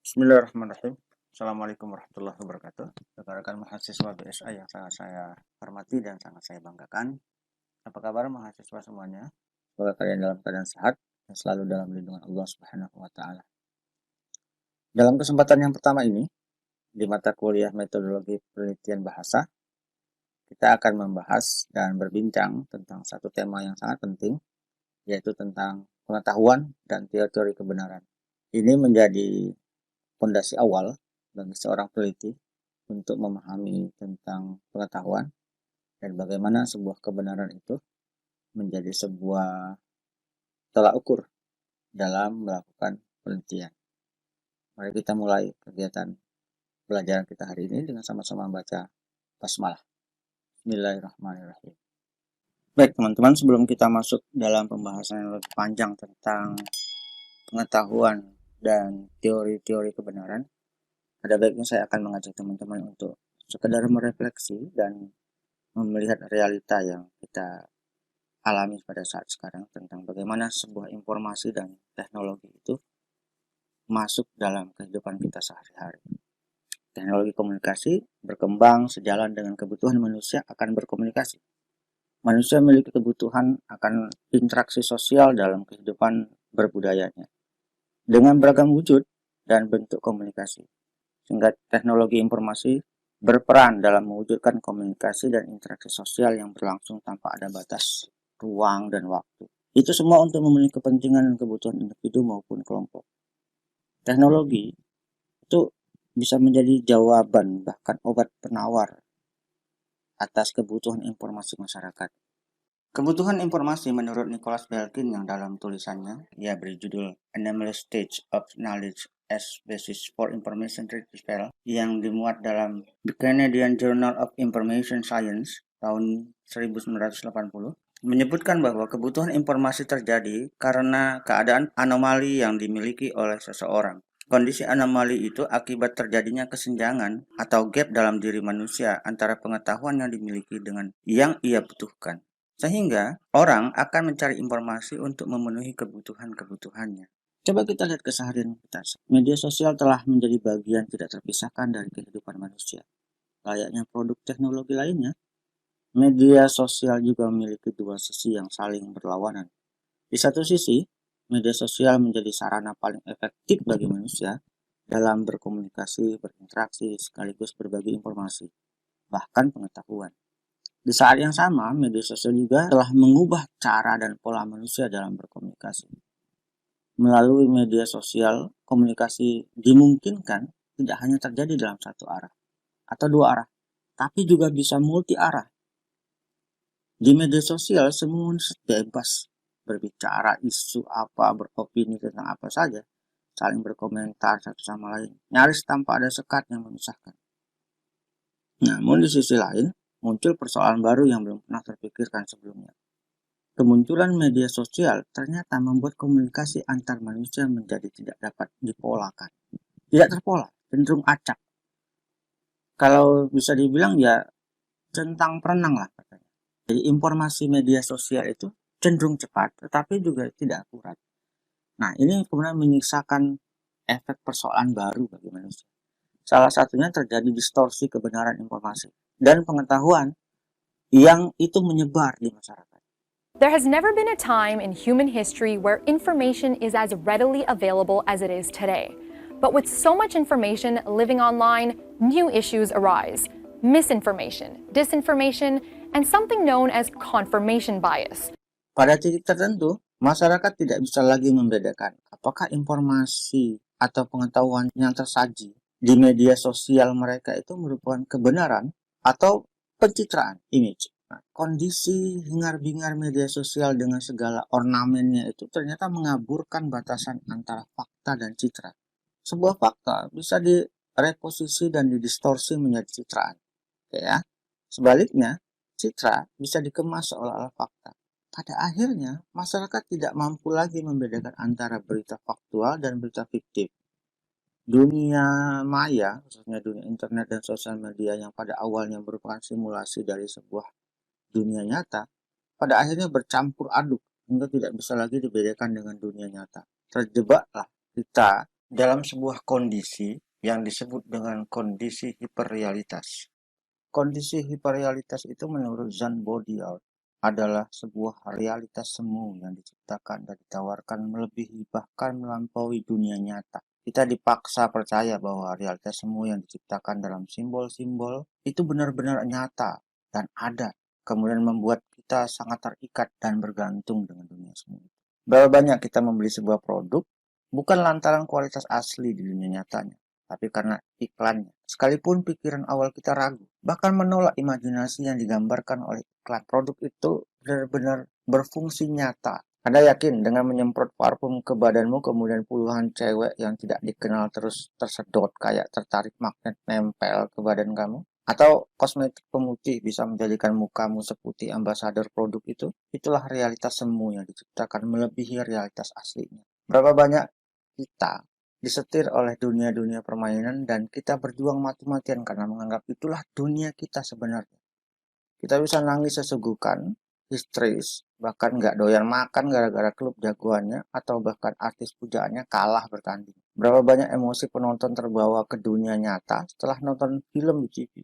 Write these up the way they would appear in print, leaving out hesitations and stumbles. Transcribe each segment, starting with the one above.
Bismillahirrahmanirrahim. Assalamualaikum warahmatullahi wabarakatuh. Rekan-rekan mahasiswa BSA yang sangat saya hormati dan sangat saya banggakan. Apa kabar mahasiswa semuanya? Semoga kalian dalam keadaan sehat dan selalu dalam lindungan Allah Subhanahu wa taala. Dalam kesempatan yang pertama ini, di mata kuliah metodologi penelitian bahasa, kita akan membahas dan berbincang tentang satu tema yang sangat penting, yaitu tentang pengetahuan dan teori kebenaran. Ini menjadi fondasi awal bagi seorang peneliti untuk memahami tentang pengetahuan dan bagaimana sebuah kebenaran itu menjadi sebuah tolak ukur dalam melakukan penelitian. Mari kita mulai kegiatan pelajaran kita hari ini dengan sama-sama membaca basmalah. Bismillahirrahmanirrahim. Baik teman-teman, sebelum kita masuk dalam pembahasan yang lebih panjang tentang pengetahuan dan teori-teori kebenaran, ada baiknya saya akan mengajak teman-teman untuk sekedar merefleksi dan melihat realita yang kita alami pada saat sekarang tentang bagaimana sebuah informasi dan teknologi itu masuk dalam kehidupan kita sehari-hari. Teknologi komunikasi berkembang sejalan dengan kebutuhan manusia akan berkomunikasi. Manusia memiliki kebutuhan akan interaksi sosial dalam kehidupan berbudayanya dengan beragam wujud dan bentuk komunikasi, sehingga teknologi informasi berperan dalam mewujudkan komunikasi dan interaksi sosial yang berlangsung tanpa ada batas ruang dan waktu. Itu semua untuk memenuhi kepentingan dan kebutuhan individu maupun kelompok. Teknologi itu bisa menjadi jawaban, bahkan obat penawar atas kebutuhan informasi masyarakat. Kebutuhan informasi menurut Nicholas Belkin yang dalam tulisannya, ia beri judul Anomalous Stage of Knowledge as Basis for Information Retrieval yang dimuat dalam The Canadian Journal of Information Science tahun 1980, menyebutkan bahwa kebutuhan informasi terjadi karena keadaan anomali yang dimiliki oleh seseorang. Kondisi anomali itu akibat terjadinya kesenjangan atau gap dalam diri manusia antara pengetahuan yang dimiliki dengan yang ia butuhkan. Sehingga orang akan mencari informasi untuk memenuhi kebutuhan-kebutuhannya. Coba kita lihat keseharian kita. Media sosial telah menjadi bagian tidak terpisahkan dari kehidupan manusia. Layaknya produk teknologi lainnya, media sosial juga memiliki dua sisi yang saling berlawanan. Di satu sisi, media sosial menjadi sarana paling efektif bagi manusia dalam berkomunikasi, berinteraksi, sekaligus berbagi informasi, bahkan pengetahuan. Di saat yang sama, media sosial juga telah mengubah cara dan pola manusia dalam berkomunikasi. Melalui media sosial, komunikasi dimungkinkan tidak hanya terjadi dalam satu arah atau dua arah, tapi juga bisa multi arah. Di media sosial, semua bebas berbicara isu apa, beropini tentang apa saja, saling berkomentar satu sama lain, nyaris tanpa ada sekat yang memisahkan. Namun di sisi lain, muncul persoalan baru yang belum pernah terpikirkan sebelumnya. Kemunculan media sosial ternyata membuat komunikasi antar manusia menjadi tidak dapat dipolakan. Tidak terpola, cenderung acak. Kalau bisa dibilang ya centang perenang lah katanya. Jadi informasi media sosial itu cenderung cepat, tetapi juga tidak akurat. Nah, ini kemudian menyisakan efek persoalan baru bagi manusia. Salah satunya terjadi distorsi kebenaran informasi dan pengetahuan yang itu menyebar di masyarakat. There has never been a time in human history where information is as readily available as it is today. But with so much information living online, new issues arise. Misinformation, disinformation, and something known as confirmation bias. Pada titik tertentu, masyarakat tidak bisa lagi membedakan apakah informasi atau pengetahuan yang tersaji di media sosial mereka itu merupakan kebenaran atau pencitraan, image. Nah, kondisi hingar-bingar media sosial dengan segala ornamennya itu ternyata mengaburkan batasan antara fakta dan citra. Sebuah fakta bisa direposisi dan didistorsi menjadi citraan. Ya. Sebaliknya, citra bisa dikemas seolah-olah fakta. Pada akhirnya, masyarakat tidak mampu lagi membedakan antara berita faktual dan berita fiktif. Dunia maya, khususnya dunia internet dan sosial media yang pada awalnya merupakan simulasi dari sebuah dunia nyata, pada akhirnya bercampur aduk hingga tidak bisa lagi dibedakan dengan dunia nyata. Terjebaklah kita dalam sebuah kondisi yang disebut dengan kondisi hiperrealitas. Kondisi hiperrealitas itu menurut Jean Baudrillard adalah sebuah realitas semu yang diciptakan dan ditawarkan melebihi bahkan melampaui dunia nyata. Kita dipaksa percaya bahwa realitas semu yang diciptakan dalam simbol-simbol itu benar-benar nyata dan ada, kemudian membuat kita sangat terikat dan bergantung dengan dunia semu. Berapa banyak kita membeli sebuah produk bukan lantaran kualitas asli di dunia nyatanya, tapi karena iklannya. Sekalipun pikiran awal kita ragu, bahkan menolak imajinasi yang digambarkan oleh iklan, produk itu benar-benar berfungsi nyata. Anda yakin dengan menyemprot parfum ke badanmu, kemudian puluhan cewek yang tidak dikenal terus tersedot kayak tertarik magnet nempel ke badan kamu? Atau kosmetik pemutih bisa menjadikan mukamu seputih ambasador produk itu? Itulah realitas semu yang diciptakan melebihi realitas aslinya. Berapa banyak kita disetir oleh dunia-dunia permainan dan kita berjuang mati-matian karena menganggap itulah dunia kita sebenarnya. Kita bisa nangis sesugukan, histeris, bahkan nggak doyan makan gara-gara klub jagoannya atau bahkan artis pujaannya kalah bertanding. Berapa banyak emosi penonton terbawa ke dunia nyata setelah nonton film di TV.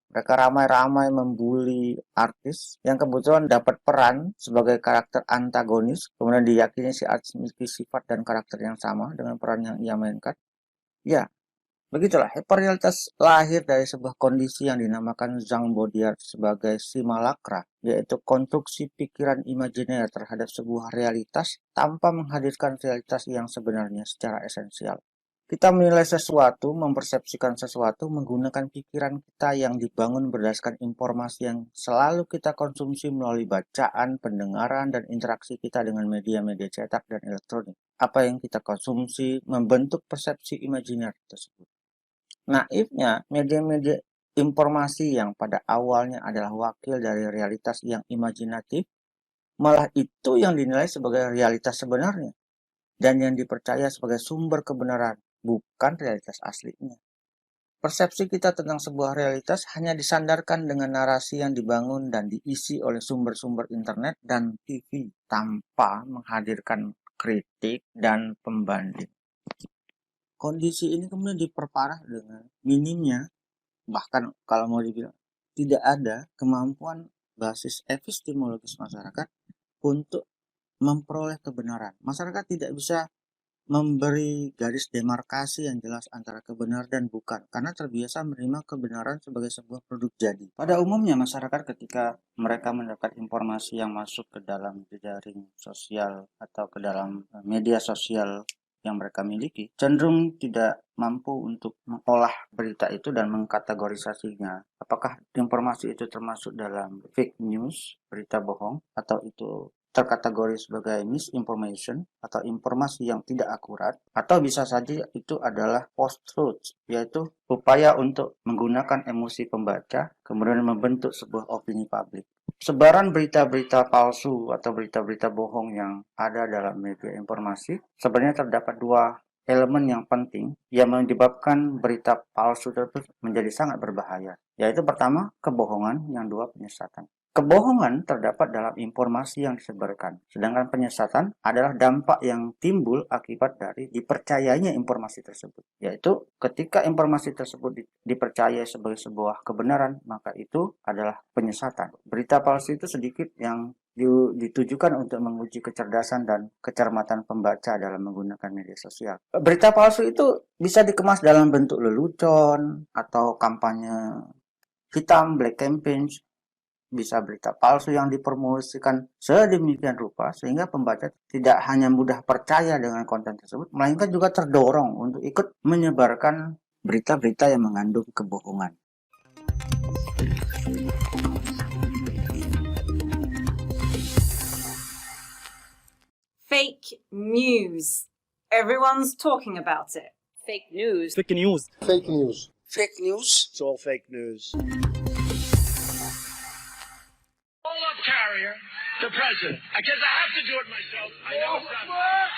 Mereka ramai-ramai membuli artis yang kebetulan dapat peran sebagai karakter antagonis, kemudian diyakini si artis memiliki sifat dan karakter yang sama dengan peran yang ia mainkan. Ya, begitulah hiperrealitas lahir dari sebuah kondisi yang dinamakan Jean Baudrillard sebagai simulacra, yaitu konstruksi pikiran imajiner terhadap sebuah realitas tanpa menghadirkan realitas yang sebenarnya secara esensial. Kita menilai sesuatu, mempersepsikan sesuatu menggunakan pikiran kita yang dibangun berdasarkan informasi yang selalu kita konsumsi melalui bacaan, pendengaran, dan interaksi kita dengan media-media cetak dan elektronik. Apa yang kita konsumsi membentuk persepsi imajiner tersebut. Naifnya, media-media informasi yang pada awalnya adalah wakil dari realitas yang imajinatif, malah itu yang dinilai sebagai realitas sebenarnya dan yang dipercaya sebagai sumber kebenaran, bukan realitas aslinya. Persepsi kita tentang sebuah realitas hanya disandarkan dengan narasi yang dibangun dan diisi oleh sumber-sumber internet dan TV tanpa menghadirkan kritik dan pembanding. Kondisi ini kemudian diperparah dengan minimnya, bahkan kalau mau dibilang tidak ada kemampuan basis epistemologis masyarakat untuk memperoleh kebenaran. Masyarakat tidak bisa memberi garis demarkasi yang jelas antara kebenar dan bukan, karena terbiasa menerima kebenaran sebagai sebuah produk jadi. Pada umumnya masyarakat ketika mereka mendapat informasi yang masuk ke dalam jejaring sosial atau ke dalam media sosial yang mereka miliki, cenderung tidak mampu untuk mengolah berita itu dan mengkategorisasinya. Apakah informasi itu termasuk dalam fake news, berita bohong, atau itu terkategori sebagai misinformation atau informasi yang tidak akurat, atau bisa saja itu adalah post-truth, yaitu upaya untuk menggunakan emosi pembaca kemudian membentuk sebuah opini publik. Sebaran berita-berita palsu atau berita-berita bohong yang ada dalam media informasi sebenarnya terdapat dua elemen yang penting yang menyebabkan berita palsu tersebut menjadi sangat berbahaya, yaitu pertama kebohongan, yang dua penyesatan. Kebohongan terdapat dalam informasi yang disebarkan, sedangkan penyesatan adalah dampak yang timbul akibat dari dipercayainya informasi tersebut. Yaitu ketika informasi tersebut dipercaya sebagai sebuah kebenaran, maka itu adalah penyesatan. Berita palsu itu sedikit yang ditujukan untuk menguji kecerdasan dan kecermatan pembaca dalam menggunakan media sosial. Berita palsu itu bisa dikemas dalam bentuk lelucon atau kampanye hitam, black campaign. Bisa berita palsu yang dipromosikan sedemikian rupa sehingga pembaca tidak hanya mudah percaya dengan konten tersebut, melainkan juga terdorong untuk ikut menyebarkan berita-berita yang mengandung kebohongan. Fake news. Everyone's talking about it. Fake news. Fake news. Fake news. Fake news. It's all fake news. Carrier, the president. I guess I have to do it myself. I know it's not.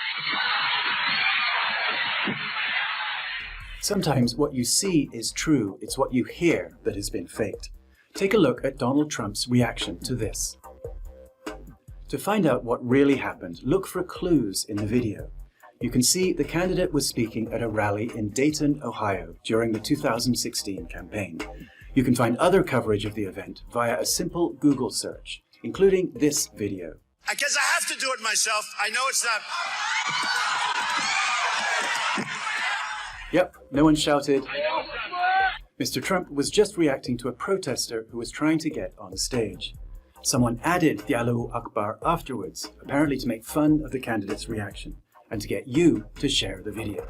Sometimes what you see is true. It's what you hear that has been faked. Take a look at Donald Trump's reaction to this. To find out what really happened, look for clues in the video. You can see the candidate was speaking at a rally in Dayton, Ohio during the 2016 campaign. You can find other coverage of the event via a simple Google search, including this video. Because I have to do it myself. I know it's not. Yep, no one shouted. Mr. Trump was just reacting to a protester who was trying to get on stage. Someone added the Allahu Akbar afterwards, apparently to make fun of the candidate's reaction and to get you to share the video.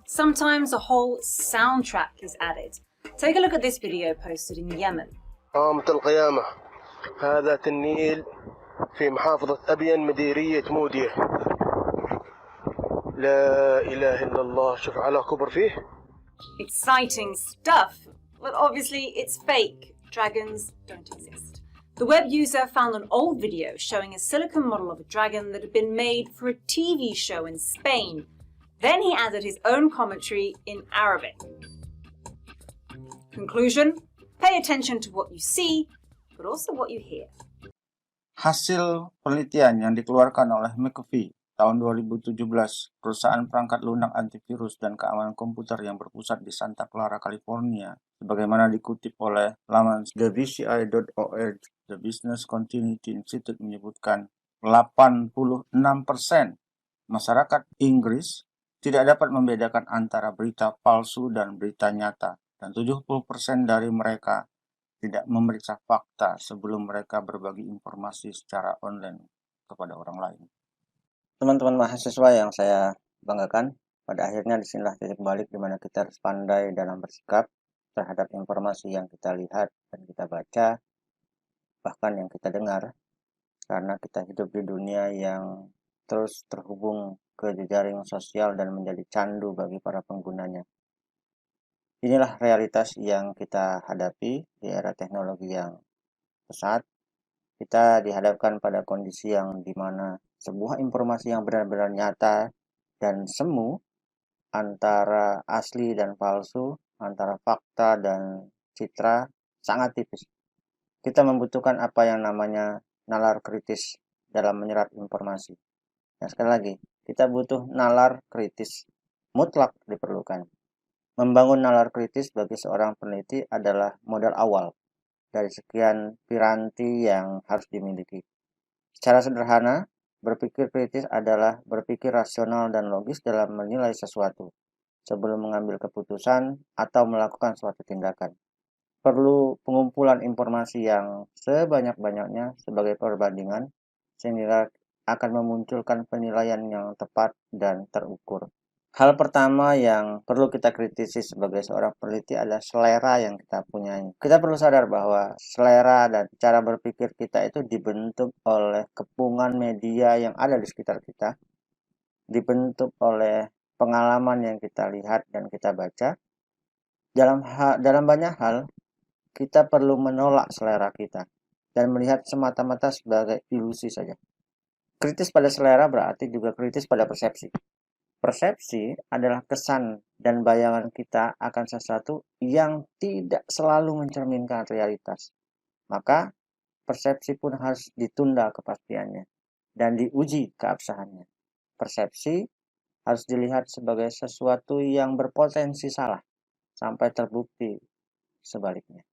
Sometimes a whole soundtrack is added. Take a look at this video posted in Yemen. قامت القيامة هذا النيل في محافظة أبين مديرية مودية لا إله إلا الله شوف على كبر فيه. Exciting stuff, but obviously it's fake. Dragons don't exist. The web user found an old video showing a silicon model of a dragon that had been made for a TV show in Spain. Then he added his own commentary in Arabic. Conclusion: pay attention to what you see, but also what you hear. Hasil penelitian yang dikeluarkan oleh McAfee tahun 2017, perusahaan perangkat lunak antivirus dan keamanan komputer yang berpusat di Santa Clara, California, sebagaimana dikutip oleh laman thebci.org, The Business Continuity Institute menyebutkan 86% masyarakat Inggris tidak dapat membedakan antara berita palsu dan berita nyata, dan 70% dari mereka tidak memeriksa fakta sebelum mereka berbagi informasi secara online kepada orang lain. Teman-teman mahasiswa yang saya banggakan, pada akhirnya disinilah titik balik di mana kita harus pandai dalam bersikap terhadap informasi yang kita lihat dan kita baca, bahkan yang kita dengar, karena kita hidup di dunia yang terus terhubung ke jejaring sosial dan menjadi candu bagi para penggunanya. Inilah realitas yang kita hadapi di era teknologi yang pesat. Kita dihadapkan pada kondisi yang dimana sebuah informasi yang benar-benar nyata dan semu antara asli dan palsu, antara fakta dan citra sangat tipis. Kita membutuhkan apa yang namanya nalar kritis dalam menyerap informasi. Dan sekali lagi, kita butuh nalar kritis, mutlak diperlukan. Membangun nalar kritis bagi seorang peneliti adalah modal awal dari sekian piranti yang harus dimiliki. Secara sederhana, berpikir kritis adalah berpikir rasional dan logis dalam menilai sesuatu sebelum mengambil keputusan atau melakukan suatu tindakan. Perlu pengumpulan informasi yang sebanyak-banyaknya sebagai perbandingan sehingga akan memunculkan penilaian yang tepat dan terukur. Hal pertama yang perlu kita kritisi sebagai seorang peneliti adalah selera yang kita punyai. Kita perlu sadar bahwa selera dan cara berpikir kita itu dibentuk oleh kepungan media yang ada di sekitar kita, dibentuk oleh pengalaman yang kita lihat dan kita baca. Dalam banyak hal, kita perlu menolak selera kita dan melihat semata-mata sebagai ilusi saja. Kritis pada selera berarti juga kritis pada persepsi. Persepsi adalah kesan dan bayangan kita akan sesuatu yang tidak selalu mencerminkan realitas. Maka, persepsi pun harus ditunda kepastiannya dan diuji keabsahannya. Persepsi harus dilihat sebagai sesuatu yang berpotensi salah sampai terbukti sebaliknya.